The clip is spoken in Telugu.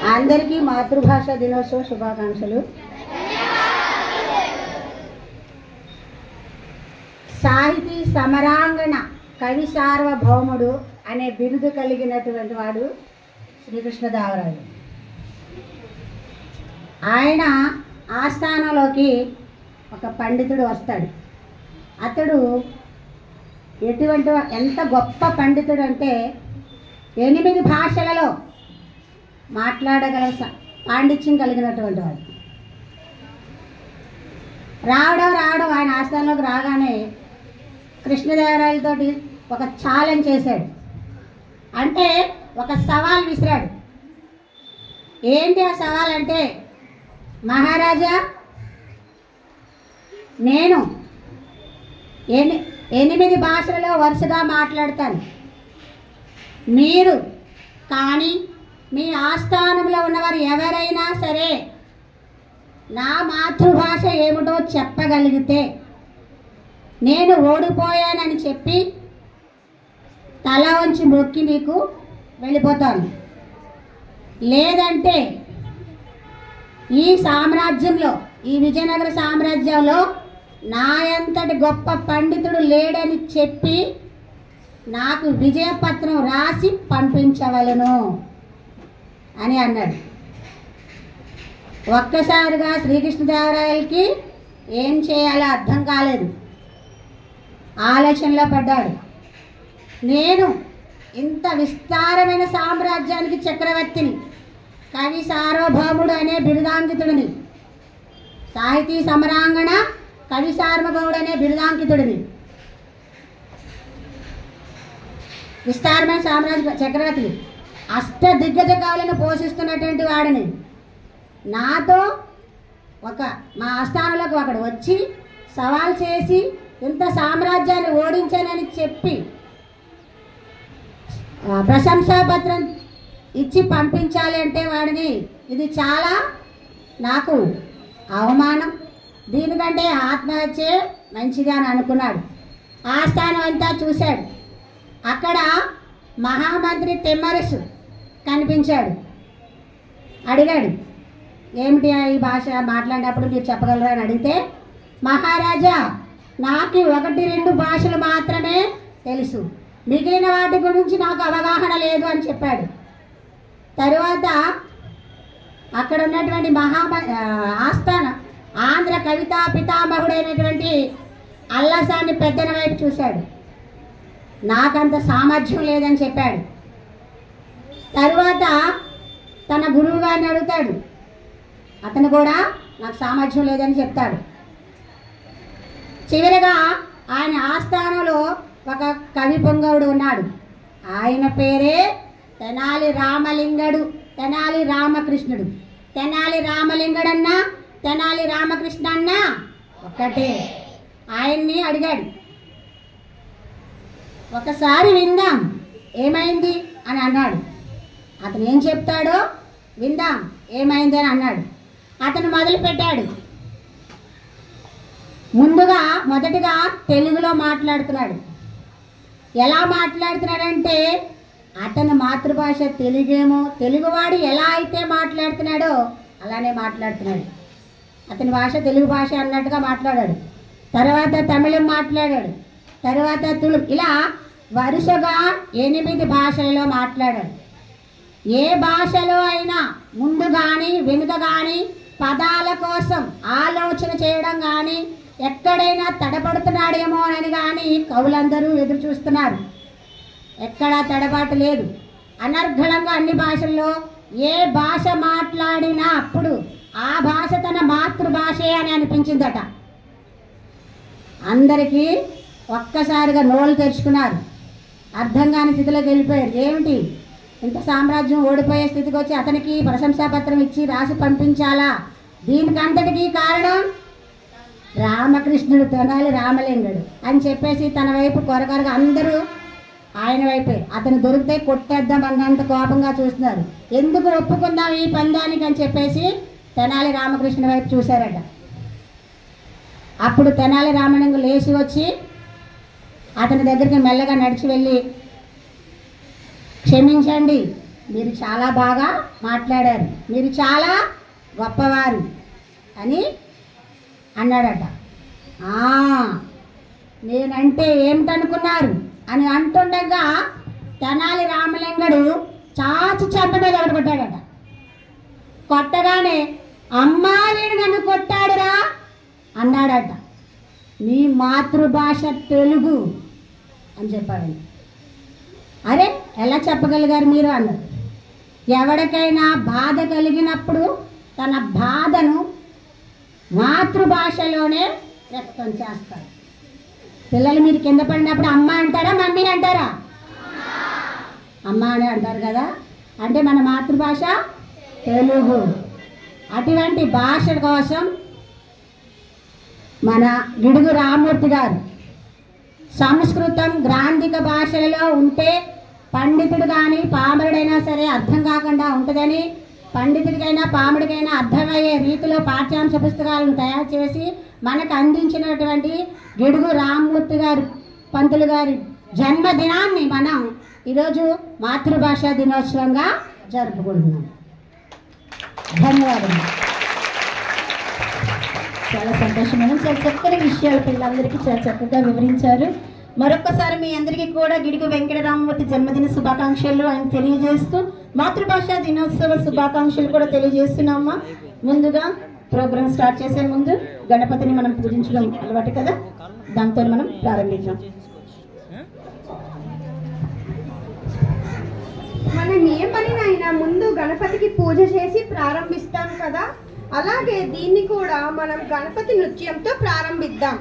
అందరికీ మాతృభాష దినోత్సవ శుభాకాంక్షలు. సాహితీ సమరాంగణ కవి సార్వభౌముడు అనే బిరుదు కలిగినటువంటి వాడు శ్రీకృష్ణదేవరాయలు. ఆయన ఆస్థానంలోకి ఒక పండితుడు వస్తాడు. అతడు ఎంత గొప్ప పండితుడు అంటే 8 భాషలలో మాట్లాడగల పాండిత్యం కలిగినటువంటి వాడు. రావడం ఆయన ఆస్థానంలోకి రాగానే కృష్ణదేవరాయలతోటి ఒక ఛాలెంజ్ చేశాడు. అంటే ఒక సవాల్ విసిరాడు. ఏంటి ఆ సవాల్ అంటే, మహారాజా, నేను 8 భాషలలో వరుసగా మాట్లాడతాను. మీరు కానీ మీ ఆస్థానంలో ఉన్నవారు ఎవరైనా సరే నా మాతృభాష ఏమిటో చెప్పగలిగితే నేను ఓడిపోయానని చెప్పి తల వంచి మొక్కి నీకు వెళ్ళిపోతాను. లేదంటే ఈ సామ్రాజ్యంలో, ఈ విజయనగర సామ్రాజ్యంలో నా అంతటి గొప్ప పండితుడు లేడని చెప్పి నాకు విజయపత్రం రాసి పంపించవలను అని అన్నాడు. ఒక్కసారిగా శ్రీకృష్ణదేవరాయలకి ఏం చేయాలో అర్థం కాలేదు. ఆలోచనలో పడ్డాడు. నేను ఇంత విస్తారమైన సామ్రాజ్యానికి చక్రవర్తిని, కవి సార్వభౌముడు అనే బిరుదాంకితుడిని, సాహితీ సమరాంగణ కవి సార్వభౌముడు అనే బిరుదాంకితుడిని, విస్తారమైన సామ్రాజ్య చక్రవర్తిని, అష్ట దిగ్గజ కవులను పోషిస్తున్నటువంటి వాడిని, నాతో మా ఆస్థానంలోకి ఒకడు వచ్చి సవాల్ చేసి ఇంత సామ్రాజ్యాన్ని ఓడించానని చెప్పి ప్రశంసాపత్రం ఇచ్చి పంపించాలి అంటే వాడిని, ఇది చాలా నాకు అవమానం, దీనికంటే ఆత్మహత్య మంచిది అని అనుకున్నాడు. ఆస్థానం అంతా చూశాడు. అక్కడ మహామంత్రి తిమ్మరసు కనిపించాడు. అడిగాడు, ఏమిటి ఈ భాష మాట్లాడినప్పుడు మీరు చెప్పగలరా అని అడిగితే, మహారాజా, నాకు 1-2 భాషలు మాత్రమే తెలుసు, మిగిలిన వాటి గురించి నాకు అవగాహన లేదు అని చెప్పాడు. తరువాత అక్కడ ఉన్నటువంటి ఆస్థానం ఆంధ్ర కవితా పితామహుడైనటువంటి అల్లసాని పెద్దన వైపు చూశాడు. నాకంత సామర్థ్యం లేదని చెప్పాడు. తరువాత తన గురువు గారిని అడుగుతాడు. అతను కూడా నాకు సామర్థ్యం లేదని చెప్తాడు. చివరిగా ఆయన ఆస్థానంలో ఒక కవి పొంగవుడు ఉన్నాడు. ఆయన పేరే తెనాలి రామలింగడు, తెనాలి రామకృష్ణుడు. తెనాలి రామలింగడన్నా తెనాలి రామకృష్ణ అన్నా ఒక్కటే. ఆయన్ని అడిగాడు, ఒకసారి విందాం ఏమైంది అని అన్నాడు. అతను ఏం చెప్తాడో విందాం ఏమైంది అని అన్నాడు. అతను మొదలుపెట్టాడు. మొదటిగా తెలుగులో మాట్లాడుతున్నాడు. ఎలా మాట్లాడుతున్నాడంటే, అతని మాతృభాష తెలుగేమో, తెలుగువాడు ఎలా అయితే మాట్లాడుతున్నాడో అలానే మాట్లాడుతున్నాడు. అతని భాష తెలుగు భాష అన్నట్టుగా మాట్లాడాడు. తర్వాత తమిళం మాట్లాడాడు. తర్వాత తుళు, ఇలా వరుసగా 8 భాషలలో మాట్లాడాడు. ఏ భాషలో అయినా ముందు కానీ వెనుక కానీ పదాల కోసం ఆలోచన చేయడం కానీ, ఎక్కడైనా తడబడుతున్నాడేమో అని కానీ కవులందరూ ఎదురు చూస్తున్నారు. ఎక్కడా తడబాటు లేదు. అనర్గళంగా అన్ని భాషల్లో ఏ భాష మాట్లాడినా అప్పుడు ఆ భాష తన మాతృభాషే అని అనిపించిందట. అందరికీ ఒక్కసారిగా నోళ్ళు తెరుచుకున్నారు. అర్థం కాని స్థితిలోకి వెళ్ళిపోయారు. ఏమిటి, ఇంత సామ్రాజ్యం ఓడిపోయే స్థితికి వచ్చి అతనికి ప్రశంసాపత్రం ఇచ్చి రాసి పంపించాలా? దీనికి అంతటికీ కారణం రామకృష్ణుడు, తెనాలి రామలింగుడు అని చెప్పేసి తన వైపు కొరకొరగా అందరూ ఆయన వైపే. అతను దొరికితే కొట్టేద్దాం అన్నంత కోపంగా చూస్తున్నారు. ఎందుకు ఒప్పుకుందాం ఈ పందానికి అని చెప్పేసి తెనాలి రామకృష్ణ వైపు చూశారట. అప్పుడు తెనాలి రామలింగు లేచి వచ్చి అతని దగ్గరికి మెల్లగా నడిచి వెళ్ళి, క్షమించండి, మీరు చాలా బాగా మాట్లాడారు, మీరు చాలా గొప్పవారు అని అన్నాడట. నేనంటే ఏమిటనుకున్నారు అని అంటుండగా తెనాలి రామలింగడు చాచి చెంప మీద కొట్టాడట. కొట్టగానే అమ్మా వీడు నన్ను కొట్టాడురా అన్నాడట. నీ మాతృభాష తెలుగు అని చెప్పాడండి. అరే ఎలా చెప్పగలిగారు మీరు అన్నారు. ఎవరికైనా బాధ కలిగినప్పుడు తన బాధను మాతృభాషలోనే వ్యక్తం చేస్తారు. పిల్లలు మీరు కింద పడినప్పుడు అమ్మ అంటారా మమ్మీ అంటారా? అమ్మ అని అంటారు కదా. అంటే మన మాతృభాష తెలుగు. అటువంటి భాష కోసం మన గిడుగు రామూర్తి గారు సంస్కృతం గ్రాంధిక భాషలలో ఉంటే పండితుడు కానీ పామరుడైనా సరే అర్థం కాకుండా ఉంటుందని, పండితుడికైనా పాముడికైనా అర్థమయ్యే రీతిలో పాఠ్యాంశ పుస్తకాలను తయారు చేసి మనకు అందించినటువంటి గిడుగు రామూర్తి గారు పంతులు గారి జన్మదినాన్ని మనం ఈరోజు మాతృభాషా దినోత్సవంగా జరుపుకుంటున్నాం. ధన్యవాదాలు. చాలా సంతోషం మేడం. చాలా చక్కని విషయాలు పిల్లలందరికీ చాలా చక్కగా వివరించారు. మరొకసారి మీ అందరికీ కూడా గిడుగు వెంకట రామమూర్తి జన్మదిన శుభాకాంక్షలు ఆయన తెలియజేస్తూ మాతృభాషా దినోత్సవ శుభాకాంక్షలు కూడా తెలియజేస్తున్నామా. ముందుగా ప్రోగ్రామ్ స్టార్ట్ చేసే ముందు గణపతిని మనం పూజించడం అలవాటు కదా, దాంతో మనం ప్రారంభించాం. మనం ఏ పనినైనా ముందు గణపతికి పూజ చేసి ప్రారంభిస్తాం కదా, అలాగే దీన్ని కూడా మనం గణపతి నృత్యంతో ప్రారంభిద్దాం.